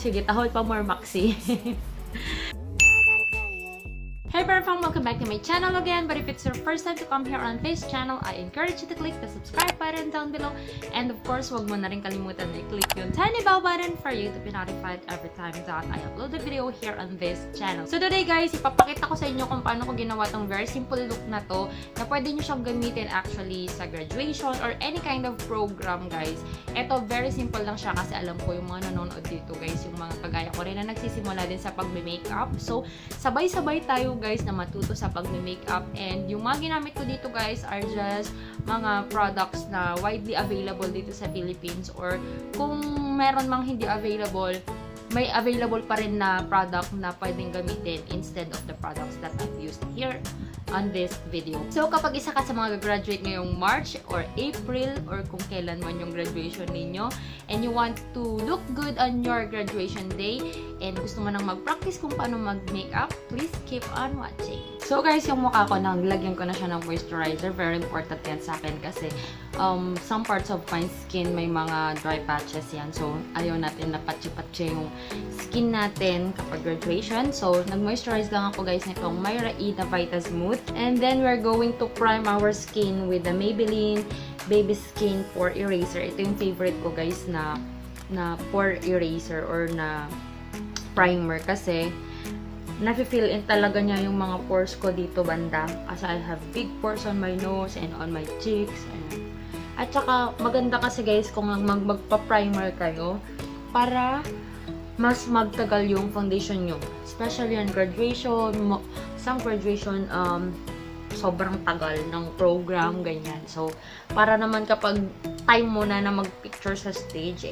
Sige, tahol pa more maxi. Hey Perfang! Welcome back to my channel again. But if it's your first time to come here on this channel, I encourage you to click the subscribe button down below. And of course, huwag mo na rin kalimutan na i-click yung tiny bell button for you to be notified every time that I upload a video here on this channel. So today guys, ipapakita ko sa inyo kung paano ko ginawa tong very simple look na to, na pwede nyo siyang gamitin actually sa graduation or any kind of program guys. Ito, very simple lang siya kasi alam ko yung mga nanonood dito guys, yung mga kagaya ko rin na nagsisimula din sa pagme-makeup. So, sabay-sabay tayo guys na matuto sa pagme-makeup, and yung mga ginamit ko dito guys are just mga products na widely available dito sa Philippines, or kung meron mang hindi available, may available pa rin na product na pwedeng gamitin instead of the products that I've used here on this video. So, kapag isa ka sa mga graduate ngayong March or April or kung kailan man yung graduation ninyo, and you want to look good on your graduation day, and gusto mo nang mag-practice kung paano mag-makeup, please keep on watching. So guys, yung mukha ko, lagyan ko na siya ng moisturizer. Very important yan sa akin kasi some parts of my skin may mga dry patches yan. So, ayaw natin na patsi-patsi yung skin natin kapag graduation. So, nag-moisturize lang ako guys nitong Myra E na Vita Smooth. And then, we're going to prime our skin with the Maybelline Baby Skin Pore Eraser. Ito yung favorite ko guys na pore eraser or na primer kasi nafe-fill in talaga niya yung mga pores ko dito banda. Kasi I have big pores on my nose and on my cheeks. Ayan. At saka, maganda kasi guys kung magpa-primer kayo para mas magtagal yung foundation nyo. Especially on graduation, some graduation, sobrang tagal ng program, ganyan. So, para naman kapag time mo na mag-picture sa stage,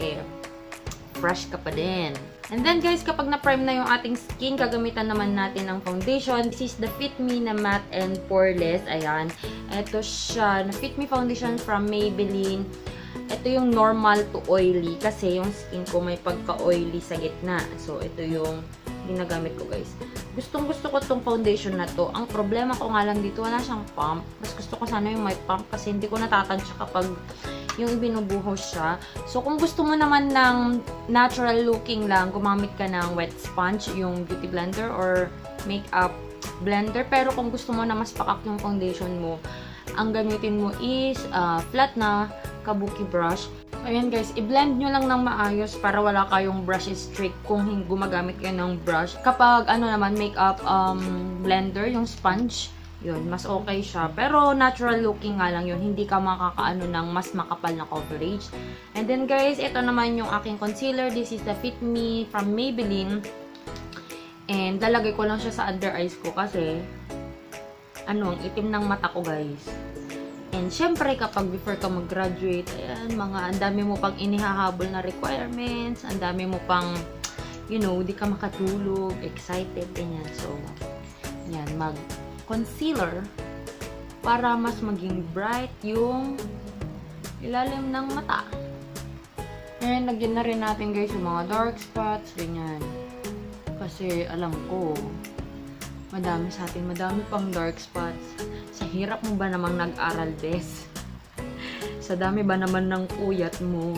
fresh ka pa din. And then guys, kapag na-prime na yung ating skin, gagamitan naman natin ng foundation. This is the Fit Me na matte and poreless. Ayan. Ito siya, na Fit Me foundation from Maybelline. Ito yung normal to oily kasi yung skin ko may pagka-oily sa gitna. So, ito yung ginagamit ko guys. Gustong-gusto ko tong foundation na to. Ang problema ko nga lang dito, wala siyang pump. Mas gusto ko sana yung may pump kasi hindi ko natatansya kapag yung ibinubuhos siya. So, kung gusto mo naman ng natural looking lang, gumamit ka ng wet sponge, yung beauty blender or makeup blender. Pero kung gusto mo na mas pakak yung foundation mo, ang gamitin mo is flat na kabuki brush. Ayan guys, i-blend nyo lang ng maayos para wala kayong brush streak kung gumagamit kayo ng brush. Kapag makeup blender, yung sponge, yun, mas okay siya. Pero natural looking nga lang yun, hindi ka makakaano ng mas makapal na coverage. And then guys, ito naman yung aking concealer. This is the Fit Me from Maybelline. And lalagay ko lang siya sa under eyes ko kasi ang itim ng mata ko guys. And syempre, kapag before ka mag-graduate, ayan, ang dami mo pang inihahabol na requirements, ang dami mo pang, di ka makatulog, excited, ganyan. So, yan, mag-concealer para mas maging bright yung ilalim ng mata. Ayan, lagyan na rin natin guys yung mga dark spots, ganyan. Kasi, alam ko, madami sa atin, madami pang dark spots. Sa hirap mo ba namang nag-aral, des? Sa dami ba naman ng puyat mo?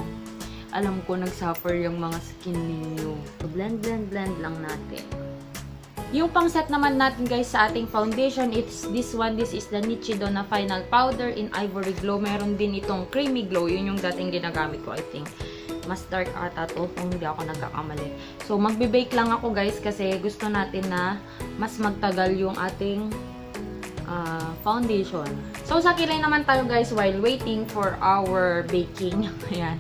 Alam ko nagsuffer yung mga skin ninyo. So, blend lang natin. Yung pang-set naman natin guys sa ating foundation, it's this one. This is the Nichido na Final Powder in Ivory Glow. Meron din itong Creamy Glow. Yun yung dating ginagamit ko, I think. Mas dark ata to kung hindi ako nagkakamali. So, magbe-bake lang ako guys kasi gusto natin na mas magtagal yung ating foundation. So, sa kilay naman tayo guys while waiting for our baking. Ayan.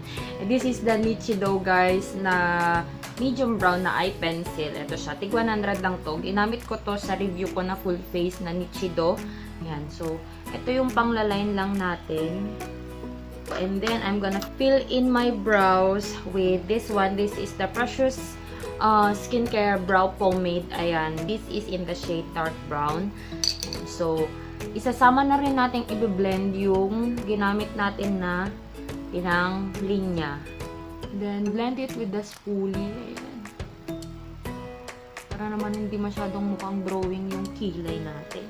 This is the Nichido guys na medium brown na eye pencil. Ito siya. Tig 100 lang to. Ginamit ko to sa review ko na full face na Nichido. Ayan. So, ito yung panglaline lang natin. And then, I'm gonna fill in my brows with this one. This is the Precious Skincare Brow Pomade. Ayan. This is in the shade dark brown. So, isasama na rin natin i-blend yung ginamit natin na pinang linya. Then, blend it with the spoolie. Ayan. Para naman hindi masyadong mukhang drawing yung kilay natin.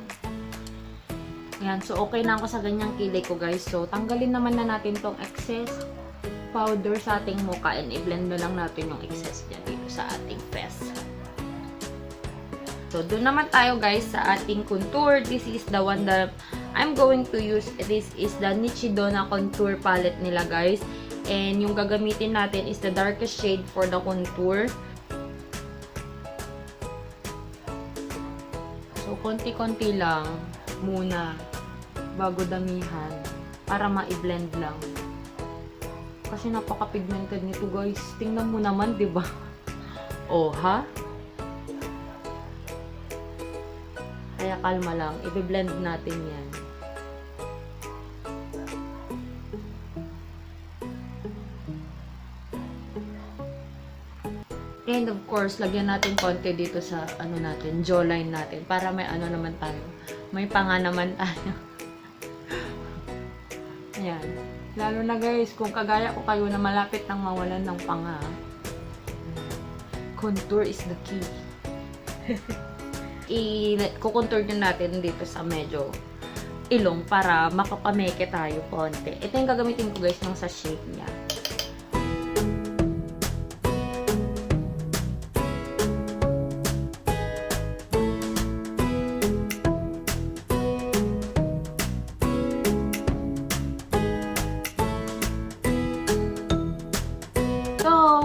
Ayan. So, okay na ako sa ganyang kilay ko, guys. So, tanggalin naman na natin tong excess powder sa ating mukha and i-blend na lang natin yung excess niya dito sa ating face. So, doon naman tayo guys sa ating contour. This is the one that I'm going to use. This is the Nichidona contour palette nila guys. And yung gagamitin natin is the darkest shade for the contour. So, konti-konti lang muna bago damihan para ma-blend lang. Kasi napaka-pigmented nito guys. Tingnan mo naman, 'di ba? Oh, ha? Kaya kalma lang, i-blend natin 'yan. And of course, lagyan natin konti dito sa ano natin, jawline natin para may ano naman tayo. May panga naman tayo. Ayan. Lalo na guys, kung kagaya ko kayo na malapit nang mawalan ng panga. Contour is the key. I-contour din natin dito sa medyo ilong para makapameke tayo konti. Ito yung gagamitin ko guys ng sa shape niya.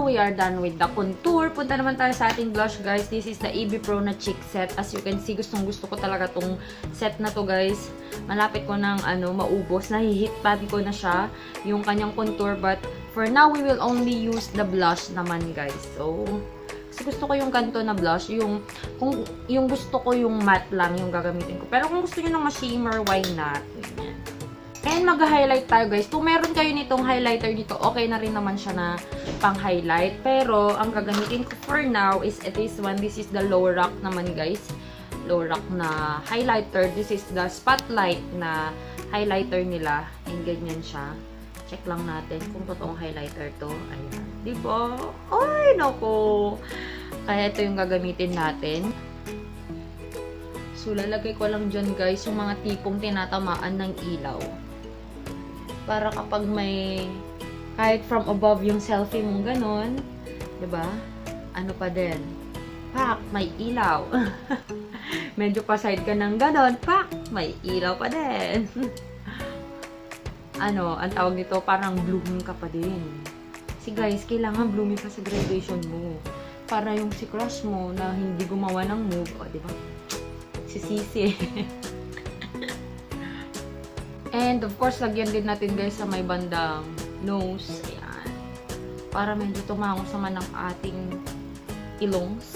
We are done with the contour. Punta naman tayo sa ating blush, guys. This is the EB Pro na cheek set. As you can see, gustong-gusto ko talaga tong set na to, guys. Malapit ko ng maubos. Nahihit body ko na siya, yung kanyang contour. But for now, we will only use the blush naman, guys. So, kasi gusto ko yung ganito na blush. Yung gusto ko yung matte lang yung gagamitin ko. Pero kung gusto nyo ng ma-shimmer, why not? Ganyan. And mag-highlight tayo guys. Kung meron kayo nitong highlighter dito, okay na rin naman siya na pang-highlight. Pero, ang gagamitin ko for now is this one. This is the low rock naman guys. Low rock na highlighter. This is the spotlight na highlighter nila. And ganyan siya. Check lang natin kung totoong highlighter to. Ayan. Diba? Ay, naku! Kaya ito yung gagamitin natin. So, lalagay ko lang dyan guys yung mga tipong tinatamaan ng ilaw. Para kapag may, kahit from above yung selfie mong ganon, diba? Ano pa din? Pak! May ilaw. Medyo pa side ka ng ganon, pak! May ilaw pa din. Ang tawag nito, parang blooming ka pa din. Kasi guys, kailangan blooming ka sa graduation mo. Para yung si crush mo na hindi gumawa ng move, o diba? Sisisi. And of course, lagyan din natin guys sa may bandang nose. Ayan. Para medyo tumango sama ng ating ilongs.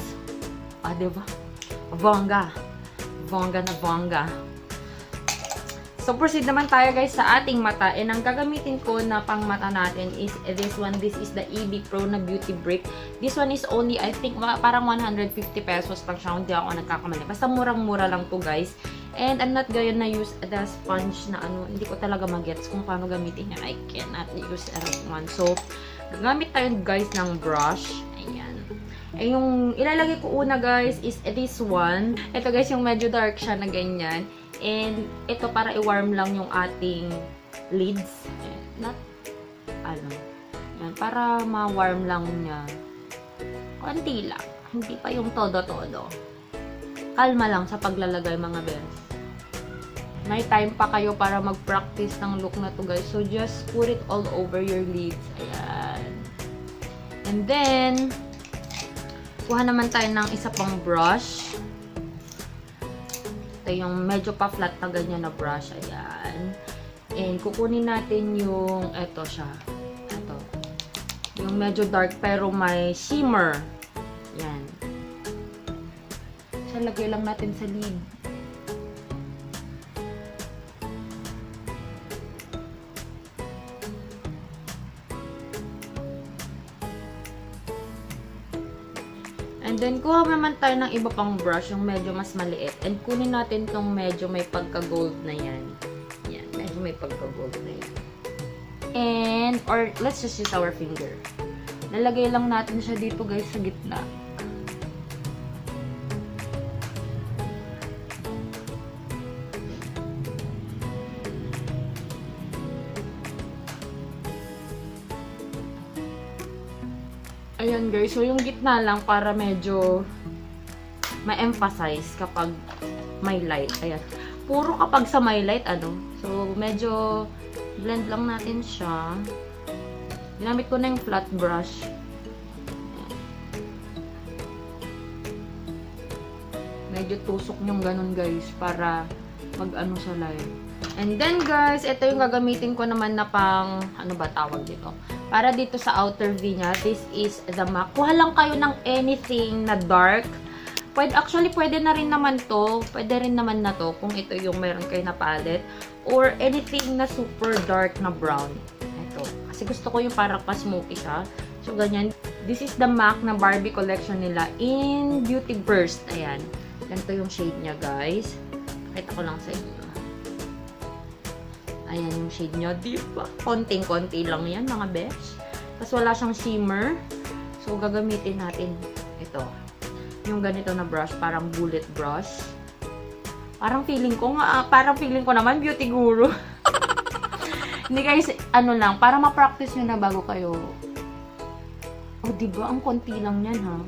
Diba? Bongga. Bongga na bongga. So, proceed naman tayo guys sa ating mata. And ang gagamitin ko na pang mata natin is this one. This is the EB Pro na Beauty Brick. This one is only, I think, parang 150 pesos lang siya. Hindi ako nagkakamali. Basta murang-mura lang to guys. And I'm not going na use the sponge na hindi ko talaga magets kung paano gamitin yan. I cannot use one. So, gagamit tayo guys ng brush. Ayan. Eh, yung ilalagay ko una guys is this one. Ito guys, yung medyo dark siya na ganyan. And ito para i-warm lang yung ating lids. Not, yan, para ma-warm lang niya. Konti lang. Hindi pa yung todo-todo. Kalma lang sa paglalagay mga bes. May time pa kayo para mag-practice ng look na to guys. So, just put it all over your lids. Ayan. And then, kuha naman tayo ng isa pang brush. Ito yung medyo pa-flat na ganyan na brush. Ayan. And kukunin natin yung, eto siya. Eto. Yung medyo dark pero may shimmer. Ayan. So, lagay lang natin sa lid. And then, kuha naman tayo ng iba pang brush, yung medyo mas maliit. And kunin natin tong medyo may pagka-gold na yan. Yan, medyo may pagka-gold na yan. And, or, let's just use our finger. Nalagay lang natin siya dito guys sa gitna. Ayan guys, so yung gitna lang para medyo ma-emphasize kapag may light. Ayan. Puro kapag sa may light, ano. So, medyo blend lang natin siya. Ginamit ko na yung flat brush. Medyo tusok yung ganun guys para mag-ano sa light. And then guys, ito yung gagamitin ko naman na pang, ano ba tawag dito? Para dito sa outer V niya, this is the MAC. Kuha lang kayo ng anything na dark. Actually, pwede na rin naman to. Pwede rin naman na to kung ito yung meron kayo na palette. Or anything na super dark na brown. Ito. Kasi gusto ko yung parang pa-smoky siya. So, ganyan. This is the MAC na Barbie collection nila in Beauty Burst. Ayan. Ganito yung shade niya, guys. Pakita ko lang sa inyo. Ayan yung shade niya. Diba? Konting-konti lang yan, mga besh. Tapos wala siyang shimmer. So, gagamitin natin ito. Yung ganito na brush. Parang bullet brush. Parang feeling ko naman beauty guru. Hindi guys, ano lang. Para ma-practice nyo na bago kayo. Oh, diba? Ang konti lang yan, ha?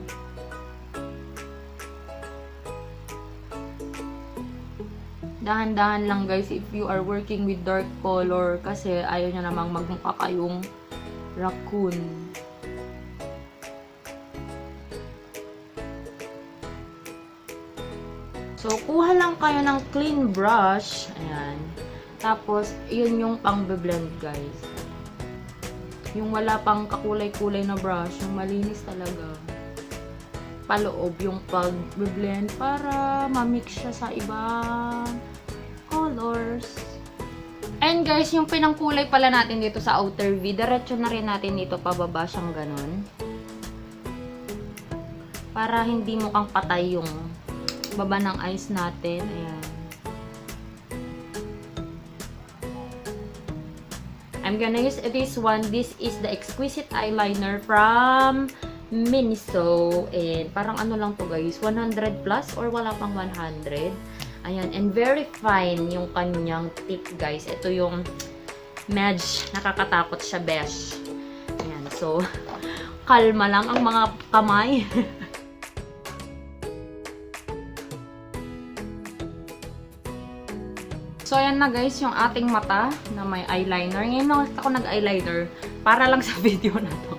Dahan-dahan lang guys if you are working with dark color kasi ayaw niya namang magmukha kayong raccoon. So, kuha lang kayo ng clean brush. Ayan. Tapos, yun yung pang-blend guys. Yung wala pang kakulay-kulay na brush, yung malinis talaga. Paloob yung pag-blend para ma-mix siya sa ibang colors. And guys, yung pinangkulay pala natin dito sa outer V, diretso na rin natin dito pababa siyang ganun. Para hindi mukhang patay yung baba ng eyes natin. Ayan. I'm gonna use this one. This is the Exquisite Eyeliner from Miniso. And parang ano lang to guys, 100 plus or wala pang 100. Ayan, and very fine yung kanyang tip guys. Ito yung medj, nakakatakot siya besh. Ayan, so kalma lang ang mga kamay. So ayan na guys, yung ating mata na may eyeliner. Ngayon lang ako nag-eyeliner para lang sa video na to.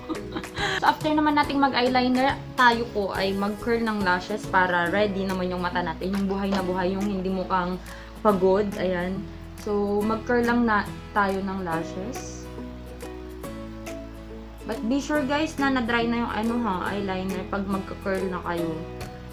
So, after naman nating mag-eyeliner, tayo po ay mag-curl ng lashes para ready naman yung mata natin. Yung buhay na buhay, yung hindi mukhang pagod. Ayan. So, mag-curl lang na tayo ng lashes. But be sure guys na na-dry na yung eyeliner pag magka-curl na kayo.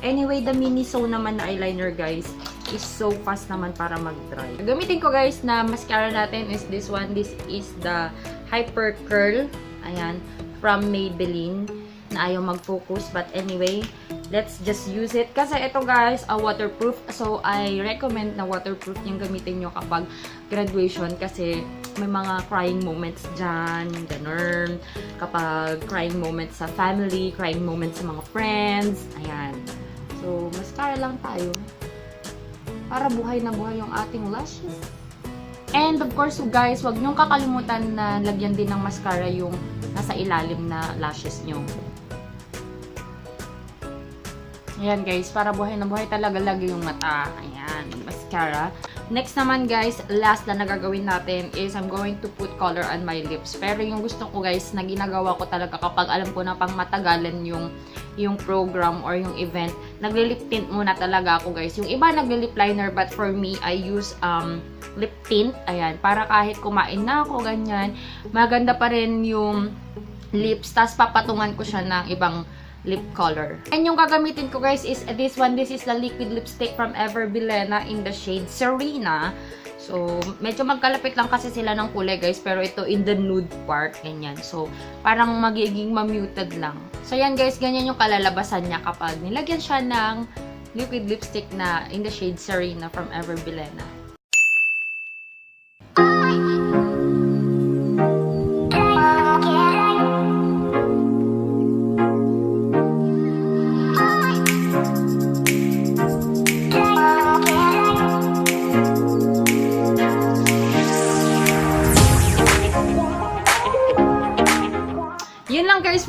Anyway, the Miniso naman na eyeliner guys is so fast naman para mag-dry. Gamitin ko guys na mascara natin is this one. This is the Hyper Curl. Ayan. From Maybelline na ayaw mag-focus. But anyway, let's just use it. Kasi ito guys, waterproof. So, I recommend na waterproof yung gamitin nyo kapag graduation. Kasi may mga crying moments dyan. Ganun. Kapag crying moments sa family, crying moments sa mga friends. Ayan. So, mascara lang tayo. Para buhay na buhay yung ating lashes. And of course, guys, wag niyong kakalimutan na lagyan din ng mascara yung nasa ilalim na lashes nyo. Ayan guys, para buhay na buhay talaga lagi yung mata. Ayan, mascara. Next naman guys, last na nagagawin natin is I'm going to put color on my lips. Pero yung gusto ko guys, na ginagawa ko talaga kapag alam ko na pang matagalan yung program or yung event, nagli-lip tint muna talaga ako guys. Yung iba nagli-lip liner, but for me, I use lip tint. Ayan, para kahit kumain na ako, ganyan, maganda pa rin yung lips. Tapos papatungan ko siya ng ibang lip color. And yung gagamitin ko guys is this one. This is the liquid lipstick from Ever Bilena in the shade Serena. So, medyo magkalapit lang kasi sila ng kulay guys, pero ito in the nude part, ganyan. So, parang magiging ma-muted lang. So, yan guys, ganyan yung kalalabasan niya kapag nilagyan siya ng liquid lipstick na in the shade Serena from Ever Bilena.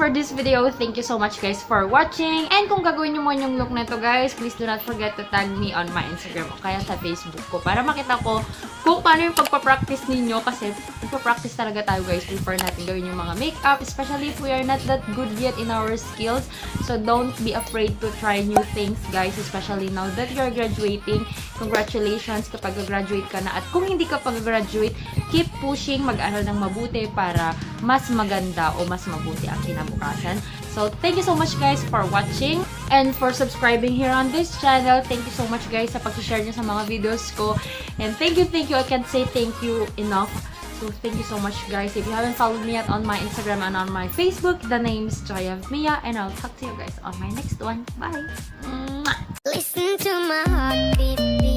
for this video. Thank you so much guys for watching. And kung gagawin nyo mo yung look na to guys, please do not forget to tag me on my Instagram o kaya sa Facebook ko para makita ko kung paano yung pagpapractice ninyo kasi nagpapractice talaga tayo guys before natin gawin yung mga makeup, especially if we are not that good yet in our skills. So don't be afraid to try new things guys, especially now that you're graduating. Congratulations kapag graduate ka na, at kung hindi ka pag-graduate, keep pushing, mag-aral ng mabuti para mas maganda o mas mabuti ang kinabukasan. So, thank you so much guys for watching and for subscribing here on this channel. Thank you so much guys sa pag-share nyo sa mga videos ko. And thank you. I can't say thank you enough. So, thank you so much guys. If you haven't followed me yet on my Instagram and on my Facebook, the name is JoyOfMia, and I'll talk to you guys on my next one. Bye! Mwah! Listen to my heartbeat.